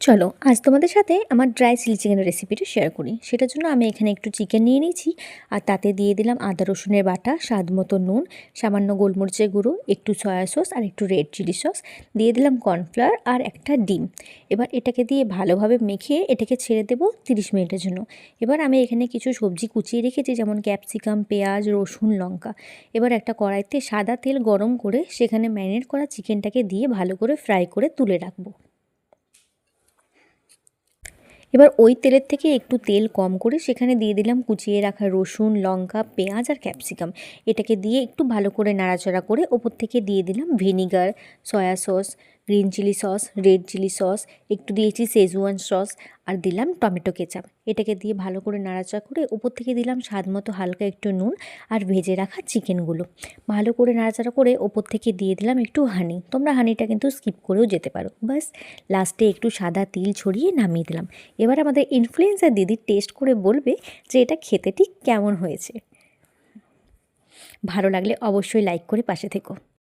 চলো আজ তোমাদের সাথে আমার ড্রাই চিলি চিকেনের রেসিপিটা শেয়ার করি। সেটার জন্য আমি এখানে একটু চিকেন নিয়ে নিয়েছি, আর তাতে দিয়ে দিলাম আদা রসুনের বাটা, স্বাদ মতো নুন, সামান্য গোলমরিচের গুঁড়ো, একটু সয়া সস আর একটু রেড চিলি সস, দিয়ে দিলাম কর্নফ্লাওয়ার আর একটা ডিম। এবার এটাকে দিয়ে ভালোভাবে মেখে এটাকে ছেড়ে দেবো 30 মিনিটের জন্য। এবার আমি এখানে কিছু সবজি কুচিয়ে রেখেছি, যেমন ক্যাপসিকাম, পেঁয়াজ, রসুন, লঙ্কা। এবার একটা কড়াইতে সাদা তেল গরম করে সেখানে ম্যারিনেট করা চিকেনটাকে দিয়ে ভালো করে ফ্রাই করে তুলে রাখবো। এবার ওই তেলের থেকে একটু তেল কম করে সেখানে দিয়ে দিলাম কুচিয়ে রাখা রসুন, লঙ্কা, পেঁয়াজ আর ক্যাপসিকাম। এটাকে দিয়ে একটু ভালো করে নাড়াচাড়া করে ওপর থেকে দিয়ে দিলাম vinegar, soy sauce, green chilli sauce, red chilli sauce, একটু দিয়েছি শেজওয়ান সস, আর দিলাম টমেটো কেচাপ। এটাকে দিয়ে ভালো করে নাড়াচাড়া করে ওপর থেকে দিলাম স্বাদ মতো হালকা একটু নুন আর ভেজে রাখা চিকেনগুলো। ভালো করে নাড়াচাড়া করে ওপর থেকে দিয়ে দিলাম একটু হানি। তোমরা হানিটা কিন্তু স্কিপ করেও যেতে পারো। বাস লাস্টে একটু সাদা তিল ছড়িয়ে নামিয়ে দিলাম। এবার আমাদের ইনফ্লুয়েন্সার দিদি টেস্ট করে বলবে যে এটা খেতে ঠিক কেমন হয়েছে। ভালো লাগলে অবশ্যই লাইক করে পাশে থেকো।